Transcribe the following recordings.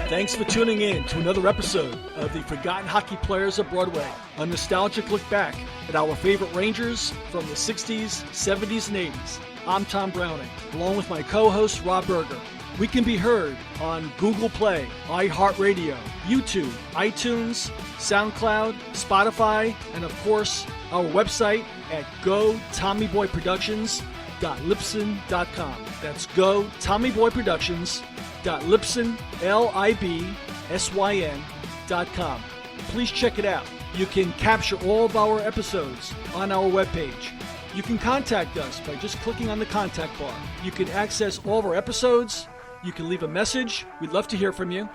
Thanks for tuning in to another episode of the Forgotten Hockey Players of Broadway, a nostalgic look back at our favorite Rangers from the 60s, 70s, and 80s. I'm Tom Browning, along with my co-host Rob Berger. We can be heard on Google Play, iHeartRadio, YouTube, iTunes, SoundCloud, Spotify, and of course, our website at gotommyboyproductions.libsyn.com. That's gotommyboyproductions.libsyn.com. Please check it out. You can capture all of our episodes on our webpage. You can contact us by just clicking on the contact bar. You can access all of our episodes. You can leave a message. We'd love to hear from you.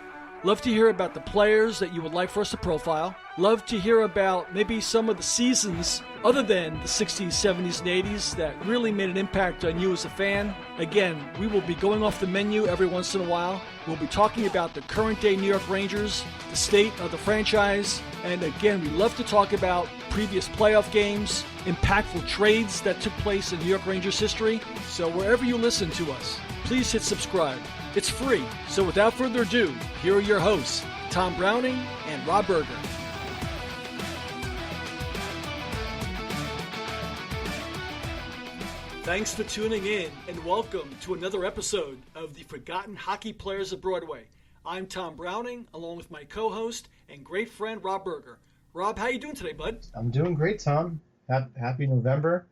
Love to hear about the players that you would like for us to profile. Love to hear about maybe some of the seasons other than the 60s, 70s, and 80s that really made an impact on you as a fan. Again, we will be going off the menu every once in a while. We'll be talking about the current day New York Rangers, the state of the franchise, and again, we love to talk about previous playoff games, impactful trades that took place in New York Rangers history. So wherever you listen to us, please hit subscribe. It's free. So without further ado, here are your hosts, Tom Browning and Rob Berger. Thanks for tuning in and welcome to another episode of the Forgotten Hockey Players of Broadway. I'm Tom Browning, along with my co-host and great friend Rob Berger. Rob, how you doing today, bud? I'm doing great, Tom. Happy November.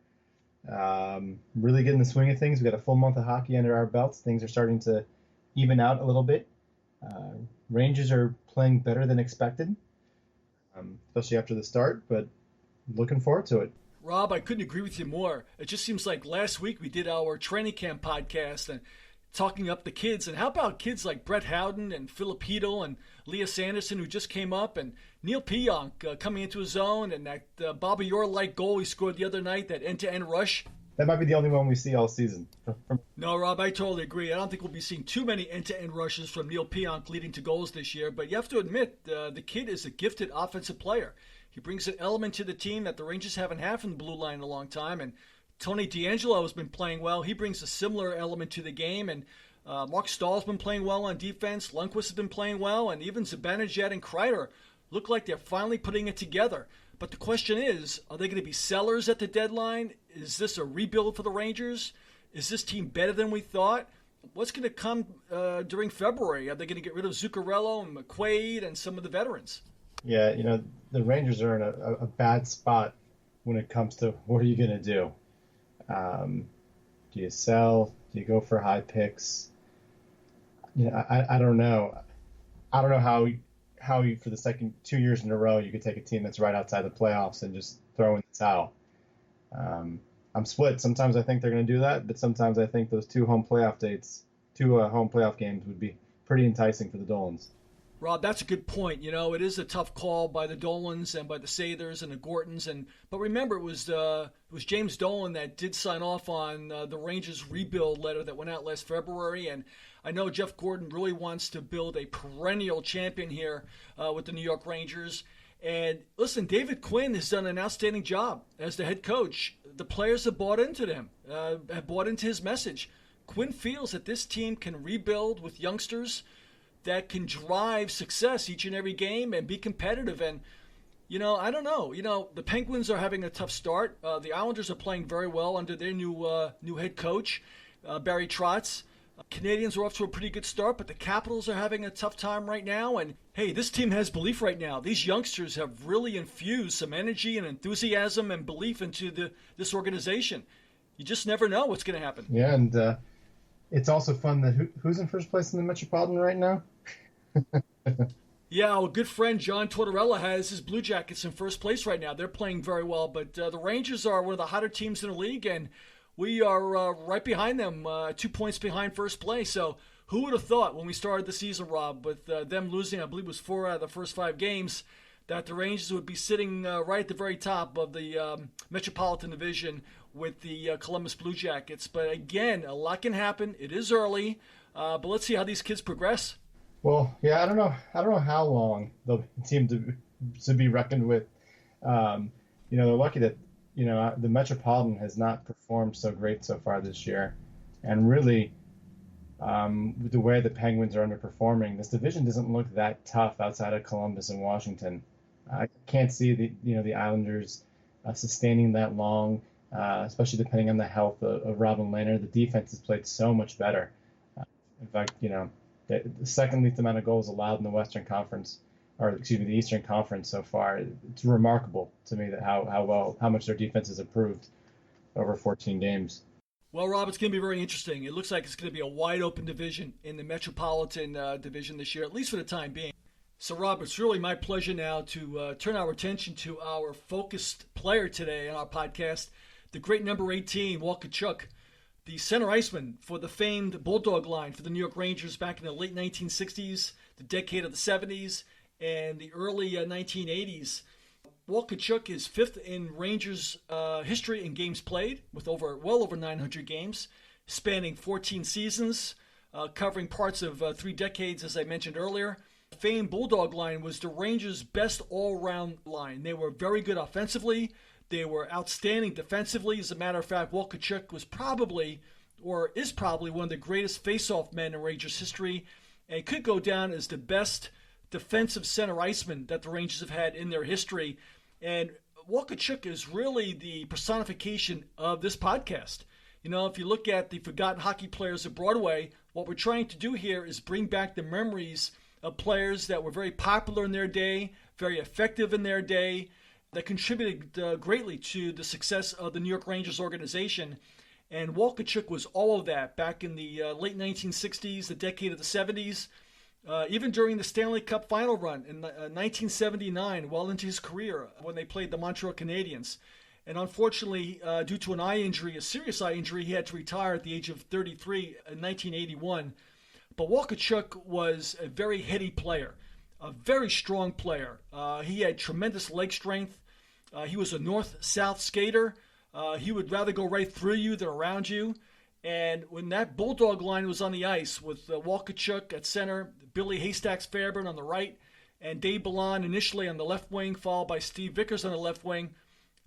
Really getting the swing of things. We got a full month of hockey under our belts. Things are starting to even out a little bit. Rangers are playing better than expected, especially after the start, but looking forward to it. Rob, I couldn't agree with you more. It just seems like last week we did our training camp podcast and talking up the kids. And how about kids like Brett Howden and Filipino and Leah Sanderson, who just came up, and Neil Pionk coming into his own, and that Bobby Orr-like goal he scored the other night, that end-to-end rush. That might be the only one we see all season. No, Rob, I totally agree. I don't think we'll be seeing too many end-to-end rushes from Neil Pionk leading to goals this year, but you have to admit, the kid is a gifted offensive player. He brings an element to the team that the Rangers haven't had from the blue line in a long time, and Tony DeAngelo has been playing well. He brings a similar element to the game, and Mark Stahl's been playing well on defense. Lundqvist has been playing well, and even Zibanejad and Kreider look like they're finally putting it together. But the question is, are they going to be sellers at the deadline? Is this a rebuild for the Rangers? Is this team better than we thought? What's going to come during February? Are they going to get rid of Zuccarello and McQuaid and some of the veterans? Yeah, the Rangers are in a bad spot when it comes to what are you going to do? Do you sell? Do you go for high picks? I don't know. I don't know how you, for the second 2 years in a row, you could take a team that's right outside the playoffs and just throw in the towel. I'm split. Sometimes I think they're going to do that, but sometimes I think those two home playoff games would be pretty enticing for the Dolans. Rob, that's a good point. It is a tough call by the Dolans and by the Sathers and the Gortons, but remember, it was James Dolan that did sign off on the Rangers rebuild letter that went out last February, and I know Jeff Gordon really wants to build a perennial champion here with the New York Rangers. And listen, David Quinn has done an outstanding job as the head coach. The players have bought into him, have bought into his message. Quinn feels that this team can rebuild with youngsters that can drive success each and every game and be competitive. And, I don't know. The Penguins are having a tough start. The Islanders are playing very well under their new head coach, Barry Trotz. Canadians are off to a pretty good start, but the Capitals are having a tough time right now. And, hey, this team has belief right now. These youngsters have really infused some energy and enthusiasm and belief into this organization. You just never know what's going to happen. Yeah, and it's also fun that who's in first place in the Metropolitan right now? Yeah, our good friend John Tortorella has his Blue Jackets in first place right now. They're playing very well, but the Rangers are one of the hotter teams in the league, and we are right behind them, 2 points behind first place. So who would have thought when we started the season, Rob, with them losing, I believe it was 4 out of the first 5 games, that the Rangers would be sitting right at the very top of the Metropolitan Division with the Columbus Blue Jackets. But again, a lot can happen. It is early, but let's see how these kids progress. Well, yeah, I don't know how long they'll seem to be reckoned with. They're lucky that the Metropolitan has not performed so great so far this year, and really, With the way the Penguins are underperforming, this division doesn't look that tough outside of Columbus and Washington. I can't see the Islanders sustaining that long, especially depending on the health of Robin Lehner. The defense has played so much better. In fact, the second least amount of goals allowed in the Western Conference, or excuse me, the Eastern Conference so far. It's remarkable to me that how much their defense has improved over 14 games. Well, Rob, it's going to be very interesting. It looks like it's going to be a wide open division in the Metropolitan Division this year, at least for the time being. So, Rob, it's really my pleasure now to turn our attention to our focused player today on our podcast, the great number 18, Wakka Chuck, the center iceman for the famed Bulldog line for the New York Rangers back in the late 1960s, the decade of the 70s, and the early 1980s. Wolcott Chuck is fifth in Rangers history in games played, with well over 900 games, spanning 14 seasons, covering parts of 3 decades, as I mentioned earlier. The famed Bulldog line was the Rangers' best all-round line. They were very good offensively. They were outstanding defensively. As a matter of fact, Wakka Chuck was probably, or is probably, one of the greatest face-off men in Rangers history, and could go down as the best defensive center iceman that the Rangers have had in their history. And Wakka Chuck is really the personification of this podcast. If you look at the forgotten hockey players of Broadway, what we're trying to do here is bring back the memories of players that were very popular in their day, very effective in their day, that contributed greatly to the success of the New York Rangers organization. And Wakka Chuck was all of that back in the late 1960s, the decade of the 70s. Even during the Stanley Cup final run in 1979, well into his career, when they played the Montreal Canadiens. And unfortunately, due to an eye injury, a serious eye injury, he had to retire at the age of 33 in 1981. But Wakka Chuck was a very heady player, a very strong player. He had tremendous leg strength. He was a north-south skater. He would rather go right through you than around you. And when that Bulldog line was on the ice with Wakka Chuck at center, Billy Fairbairn on the right, and Dave Balon initially on the left wing, followed by Steve Vickers on the left wing,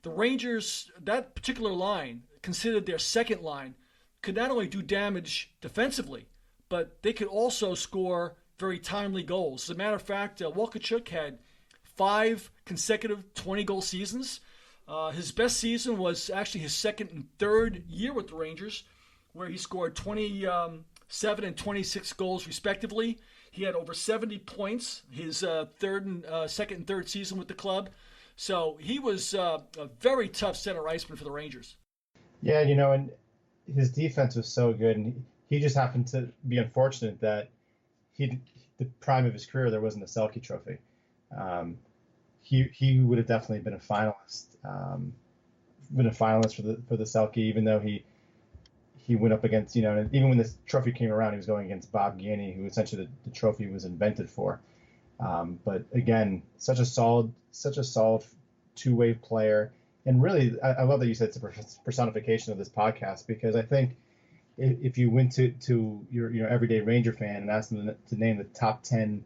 the Rangers, that particular line, considered their second line, could not only do damage defensively, but they could also score very timely goals. As a matter of fact, Wakka Chuck had 5 consecutive 20-goal seasons. His best season was actually his second and third year with the Rangers, where he scored 27 and 26 goals respectively. He had over 70 points his second and third season with the club. So he was a very tough center iceman for the Rangers. Yeah, and his defense was so good, and he just happened to be unfortunate that the prime of his career, there wasn't a Selke trophy. He would have definitely been a finalist for the Selke, even though he went up against, and even when this trophy came around, he was going against Bob Gainey, who essentially the trophy was invented for. But again, such a solid two-way player. And really, I love that you said it's a personification of this podcast, because I think if you went to your everyday Ranger fan and asked them to name the top 10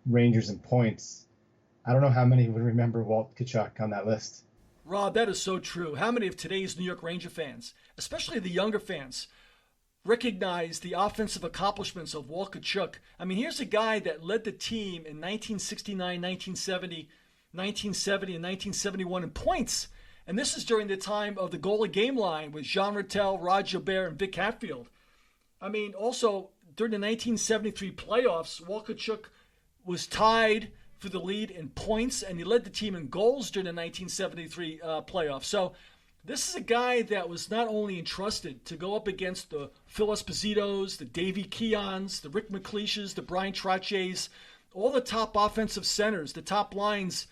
Rangers in points, I don't know how many would remember Walt Tkaczuk on that list. Rob, that is so true. How many of today's New York Ranger fans, especially the younger fans, recognize the offensive accomplishments of Wakka Chuck? I mean, here's a guy that led the team in 1969, 1970, 1970, and 1971 in points. And this is during the time of the goal a game line with Jean Rattel, Rod Gilbert, and Vic Hatfield. I mean, also, during the 1973 playoffs, Wakka Chuck was tied for the lead in points, and he led the team in goals during the 1973 playoffs. So this is a guy that was not only entrusted to go up against the Phil Espositos, the Davey Keons, the Rick McLeishes, the Brian Trottiers, all the top offensive centers, the top lines,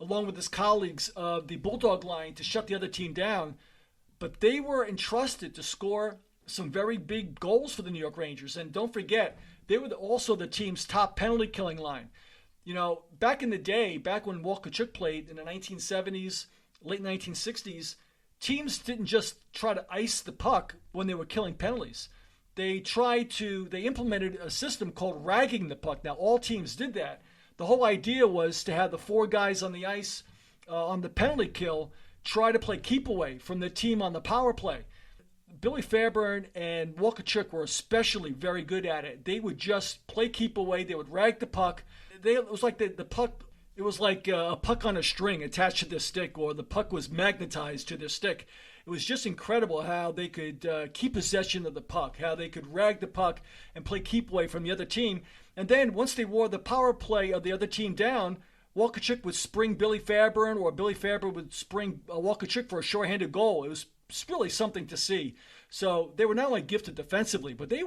along with his colleagues of the Bulldog line, to shut the other team down. But they were entrusted to score some very big goals for the New York Rangers. And don't forget, they were also the team's top penalty killing line. Back in the day, back when Wakka Chuck played in the 1970s, late 1960s, teams didn't just try to ice the puck when they were killing penalties. They implemented a system called ragging the puck. Now, all teams did that. The whole idea was to have the 4 guys on the ice on the penalty kill try to play keep away from the team on the power play. Billy Fairbairn and Wakka Chuck were especially very good at it. They would just play keep away. They would rag the puck. It was like the puck. It was like a puck on a string attached to their stick, or the puck was magnetized to their stick. It was just incredible how they could keep possession of the puck, how they could rag the puck and play keep away from the other team. And then once they wore the power play of the other team down, Walcott Chuck would spring Billy Fairbairn, or Billy Fairbairn would spring Walcott Chuck for a shorthanded goal. It was really something to see. So they were not only gifted defensively, but they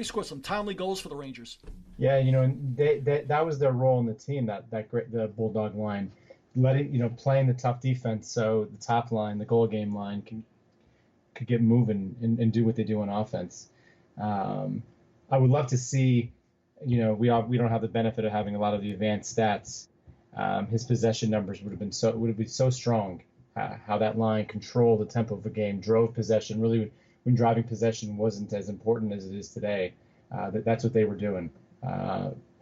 scored some timely goals for the Rangers. Yeah, and that was their role in the team. The Bulldog line, playing the tough defense, so the top line, the goal game line, could get moving and do what they do on offense. I would love to see. We don't have the benefit of having a lot of the advanced stats. His possession numbers would have been so strong. How that line controlled the tempo of the game, drove possession. Really, when driving possession wasn't as important as it is today, that's what they were doing.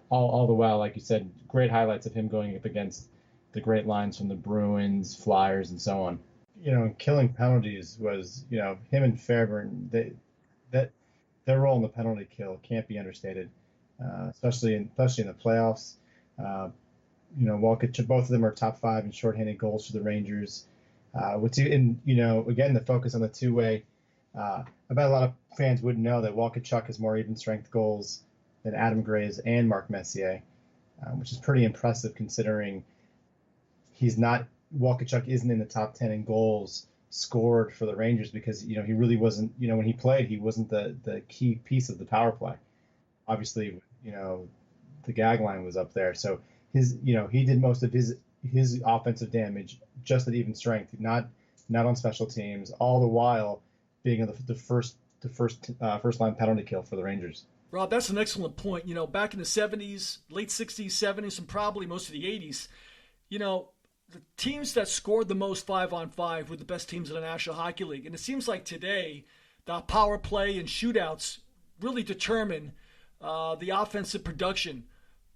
All the while, like you said, great highlights of him going up against the great lines from the Bruins, Flyers, and so on. Killing penalties was, him and Fairbairn. Their role in the penalty kill can't be understated, especially in the playoffs. Wolcott, both of them are top 5 in shorthanded goals for the Rangers. Again, the focus on the two-way. I bet a lot of fans wouldn't know that Wakka Chuck has more even strength goals than Adam Graves and Mark Messier, which is pretty impressive considering Wakka Chuck isn't in the top 10 in goals scored for the Rangers because, he really wasn't, when he played, he wasn't the key piece of the power play. Obviously, the gag line was up there. So he did most of his offensive damage just at even strength, not on special teams, all the while being the first line penalty kill for the Rangers. Rob, that's an excellent point. Back in the 70s, late 60s, 70s, and probably most of the 80s, the teams that scored the most 5-on-5 were the best teams in the National Hockey League. And it seems like today, the power play and shootouts really determine the offensive production,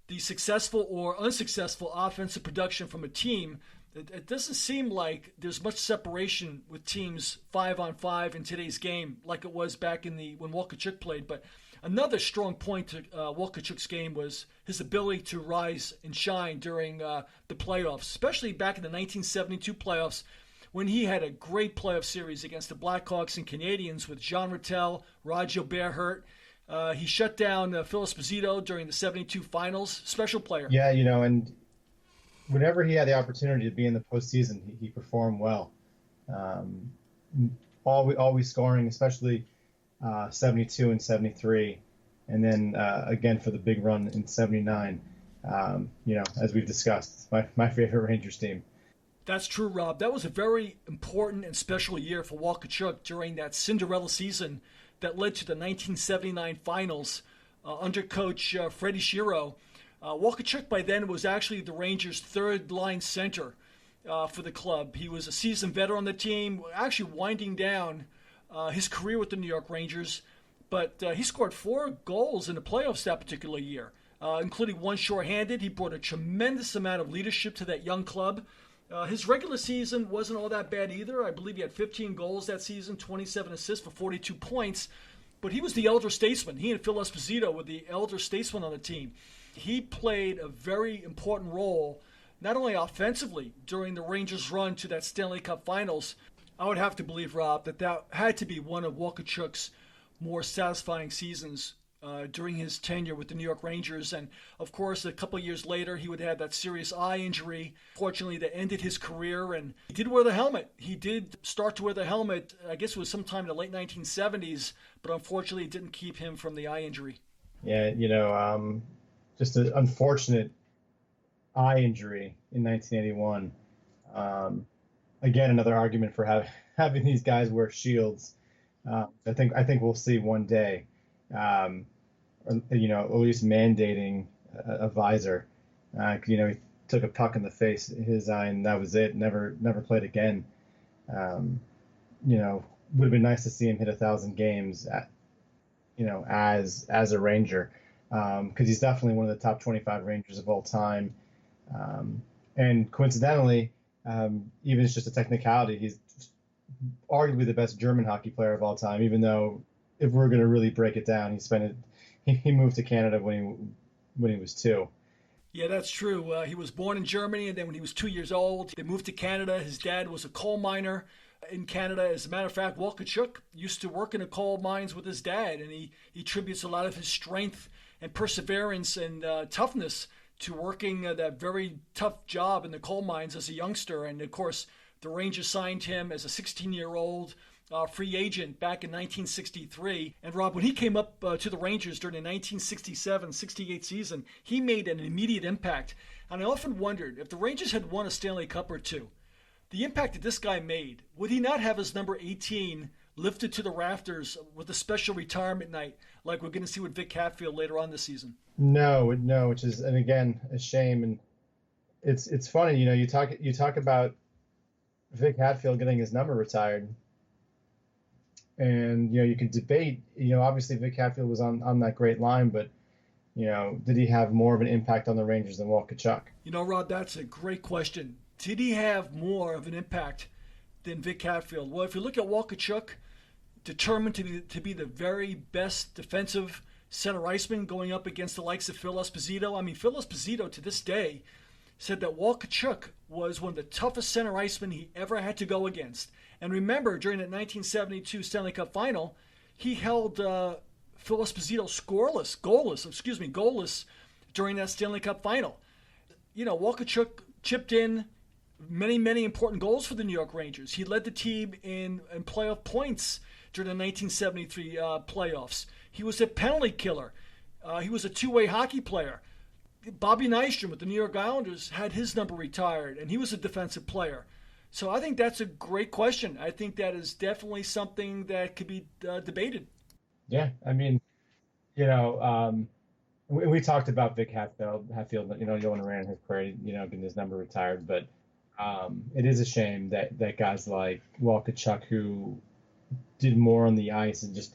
the successful or unsuccessful offensive production from a team. It doesn't seem like there's much separation with teams 5-on-5 in today's game like it was back when Walcott Chuck played. But another strong point to Walcott Chuck's game was his ability to rise and shine during the playoffs, especially back in the 1972 playoffs when he had a great playoff series against the Blackhawks and Canadiens with Jean Rattel, Rod Gilbert hurt. He shut down Phil Esposito during the 72 finals. Special player. Yeah, and whenever he had the opportunity to be in the postseason, he performed well. Always scoring, especially 72 and 73, and then again for the big run in 79. As we've discussed, my favorite Rangers team. That's true, Rob. That was a very important and special year for Walcott Chuck during that Cinderella season that led to the 1979 finals under coach Freddie Shero. Walcott Chuck by then was actually the Rangers' third-line center for the club. He was a seasoned veteran on the team, actually winding down his career with the New York Rangers. But he scored 4 goals in the playoffs that particular year, including 1 shorthanded. He brought a tremendous amount of leadership to that young club. His regular season wasn't all that bad either. I believe he had 15 goals that season, 27 assists for 42 points. But he was the elder statesman. He and Phil Esposito were the elder statesman on the team. He played a very important role, not only offensively during the Rangers' run to that Stanley Cup Finals. I would have to believe, Rob, that had to be one of Walcott Chuck's more satisfying seasons during his tenure with the New York Rangers. And, of course, a couple of years later, he would have that serious eye injury, fortunately, that ended his career. And he did wear the helmet. He did start to wear the helmet, I guess it was sometime in the late 1970s, but unfortunately it didn't keep him from the eye injury. Yeah, just an unfortunate eye injury in 1981. Again, another argument for having these guys wear shields. I think we'll see one day, at least mandating a visor. He took a puck in the face, his eye, and that was it. Never played again. Would have been nice to see him hit 1,000 games, as a Ranger, because he's definitely one of the top 25 Rangers of all time. And coincidentally, even it's just a technicality, he's arguably the best German hockey player of all time, even though if we're going to really break it down, he moved to Canada when he was 2. Yeah, that's true. He was born in Germany, and then when he was 2 years old, they moved to Canada. His dad was a coal miner in Canada. As a matter of fact, Wakka Chuck used to work in the coal mines with his dad, and he attributes a lot of his strength and perseverance and toughness to working that very tough job in the coal mines as a youngster. And of course, the Rangers signed him as a 16-year-old free agent back in 1963. And Rob, when he came up to the Rangers during the 1967-68 season, he made an immediate impact. And I often wondered if the Rangers had won a Stanley Cup or two, the impact that this guy made, would he not have his number 18 lifted to the rafters with a special retirement night like we're going to see with Vic Hatfield later on this season? No, which is, and again, a shame. And it's funny, you talk about Vic Hatfield getting his number retired. And, you can debate, obviously Vic Hatfield was on that great line, but, did he have more of an impact on the Rangers than Walt Tkaczuk? Rod, that's a great question. Did he have more of an impact than Vic Hatfield? Well, if you look at Wakka Chuck, determined to be the very best defensive center iceman going up against the likes of Phil Esposito. I mean, Phil Esposito to this day said that Wakka Chuck was one of the toughest center icemen he ever had to go against. And remember, during that 1972 Stanley Cup final, he held Phil Esposito goalless during that Stanley Cup final. Wakka Chuck chipped in many important goals for the New York Rangers. He led the team in playoff points during the 1973 playoffs. He was a penalty killer. He was a two-way hockey player. Bobby Nystrom with the New York Islanders had his number retired, and he was a defensive player. So I think that's a great question. I think that is definitely something that could be debated. Yeah, I mean, we talked about Vic Hatfield, you don't want to ran his parade, getting his number retired, but it is a shame that guys like Wakka Chuck, who did more on the ice and just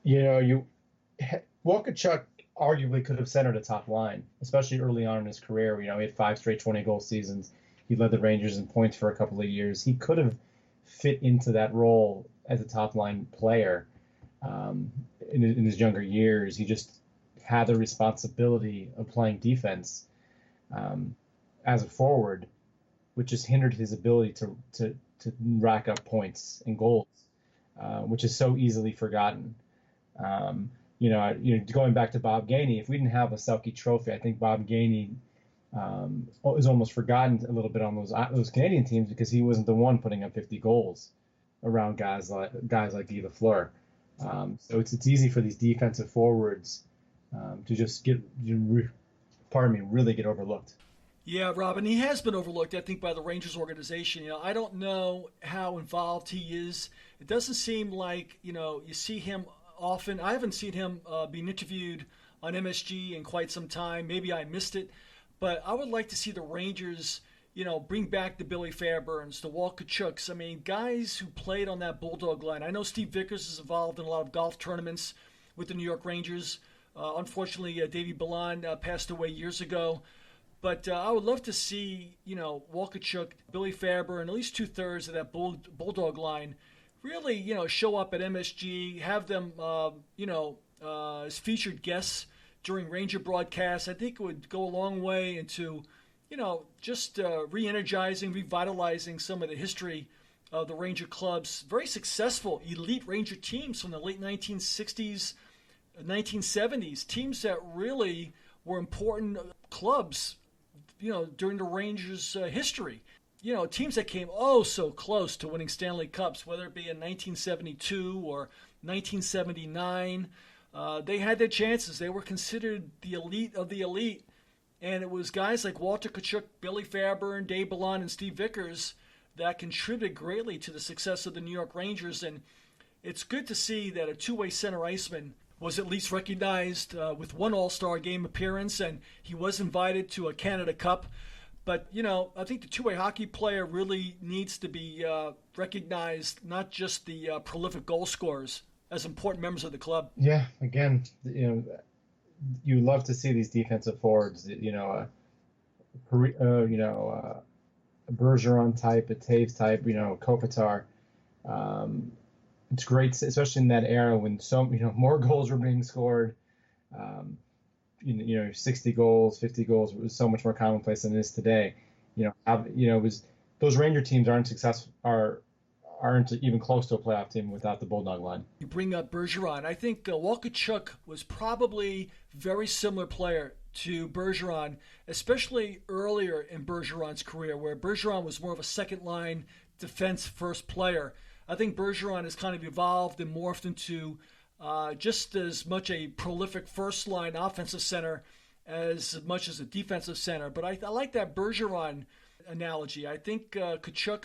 Wakka Chuck arguably could have centered a top line, especially early on in his career. He had 5 straight 20-goal seasons. He led the Rangers in points for a couple of years. He could have fit into that role as a top line player in his younger years. He just had the responsibility of playing defense as a forward, which just hindered his ability to rack up points and goals, which is so easily forgotten. Going back to Bob Gainey, if we didn't have a Selke Trophy, I think Bob Gainey is almost forgotten a little bit on those Canadian teams because he wasn't the one putting up 50 goals around guys like Guy Lafleur. So it's easy for these defensive forwards to just really get overlooked. Yeah, Robin, he has been overlooked, I think, by the Rangers organization. I don't know how involved he is. It doesn't seem like, you see him often. I haven't seen him being interviewed on MSG in quite some time. Maybe I missed it. But I would like to see the Rangers, bring back the Billy Fairbairns, the Walcott Chucks. I mean, guys who played on that Bulldog line. I know Steve Vickers is involved in a lot of golf tournaments with the New York Rangers. Unfortunately, Davey Balon passed away years ago. But I would love to see, Walcott Chuck, Billy Fairbairn, at least 2/3 of that Bulldog line really, show up at MSG, have them, as featured guests during Ranger broadcasts. I think it would go a long way into, just re-energizing, revitalizing some of the history of the Ranger clubs. Very successful elite Ranger teams from the late 1960s, 1970s, teams that really were important clubs, during the Rangers' history. Teams that came so close to winning Stanley Cups, whether it be in 1972 or 1979. They had their chances. They were considered the elite of the elite. And it was guys like Walt Tkaczuk, Billy Fairbairn, Dave Balon, and Steve Vickers that contributed greatly to the success of the New York Rangers. And it's good to see that a two-way center iceman was at least recognized with one All-Star game appearance, and he was invited to a Canada Cup. But, I think the two-way hockey player really needs to be recognized, not just the prolific goal scorers, as important members of the club. Yeah, again, you love to see these defensive forwards, a Bergeron type, a Taves type, Kopitar. It's great, especially in that era when more goals were being scored. 60 goals, 50 goals was so much more commonplace than it is today. It was those Ranger teams aren't even close to a playoff team without the Bulldog line. You bring up Bergeron. I think Wakka Chuck was probably a very similar player to Bergeron, especially earlier in Bergeron's career, where Bergeron was more of a second-line defense-first player. I think Bergeron has kind of evolved and morphed into just as much a prolific first-line offensive center as much as a defensive center. But I like that Bergeron analogy. I think Tkachuk,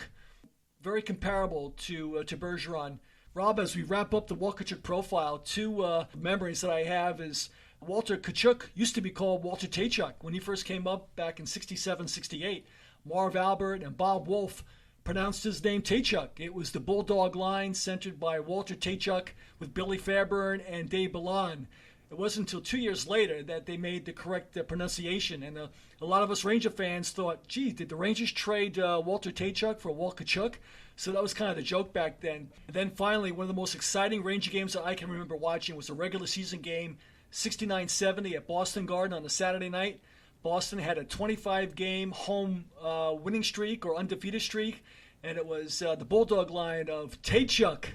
very comparable to Bergeron. Rob, as we wrap up the Wakka Chuck profile, two memories that I have is Walt Tkaczuk used to be called Walt Tkaczuk when he first came up back in 67, 68. Marv Albert and Bob Wolf pronounced his name Tkaczuk. It was the Bulldog line centered by Walt Tkaczuk with Billy Fairbairn and Dave Balon. It wasn't until 2 years later that they made the correct pronunciation. And a lot of us Ranger fans thought, gee, did the Rangers trade Walt Tkaczuk for Wakka Chuck? So that was kind of the joke back then. And then finally, one of the most exciting Ranger games that I can remember watching was a regular season game, 69-70 at Boston Garden on a Saturday night. Boston had a 25-game home winning streak or undefeated streak, and it was the Bulldog line of Tkaczuk,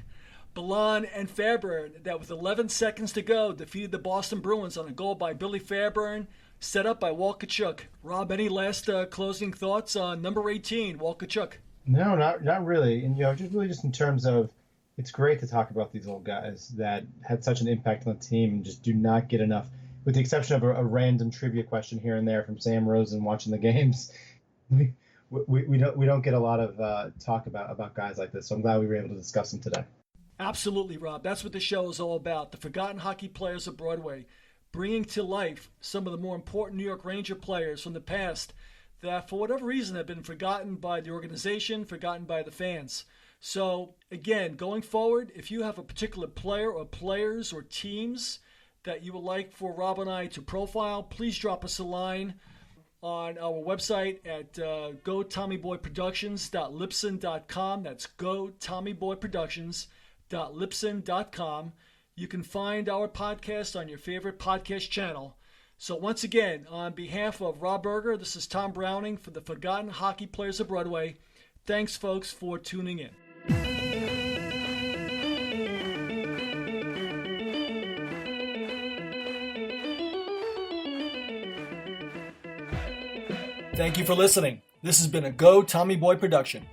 Balon, and Fairbairn that with 11 seconds to go defeated the Boston Bruins on a goal by Billy Fairbairn, set up by Wakka Chuck. Rob, any last closing thoughts on number 18, Wakka Chuck? No, not really. And just in terms of, it's great to talk about these old guys that had such an impact on the team and just do not get enough. With the exception of a random trivia question here and there from Sam Rosen watching the games, we don't get a lot of talk about guys like this. So I'm glad we were able to discuss them today. Absolutely, Rob. That's what the show is all about. The forgotten hockey players of Broadway, bringing to life some of the more important New York Ranger players from the past that, for whatever reason, have been forgotten by the organization, forgotten by the fans. So, again, going forward, if you have a particular player or players or teams that you would like for Rob and I to profile, please drop us a line on our website at gotommyboyproductions.libsyn.com. That's gotommyboyproductions.libsyn.com. You can find our podcast on your favorite podcast channel. So once again, on behalf of Rob Berger, this is Tom Browning for the Forgotten Hockey Players of Broadway. Thanks, folks, for tuning in. Thank you for listening. This has been a Go Tommy Boy production.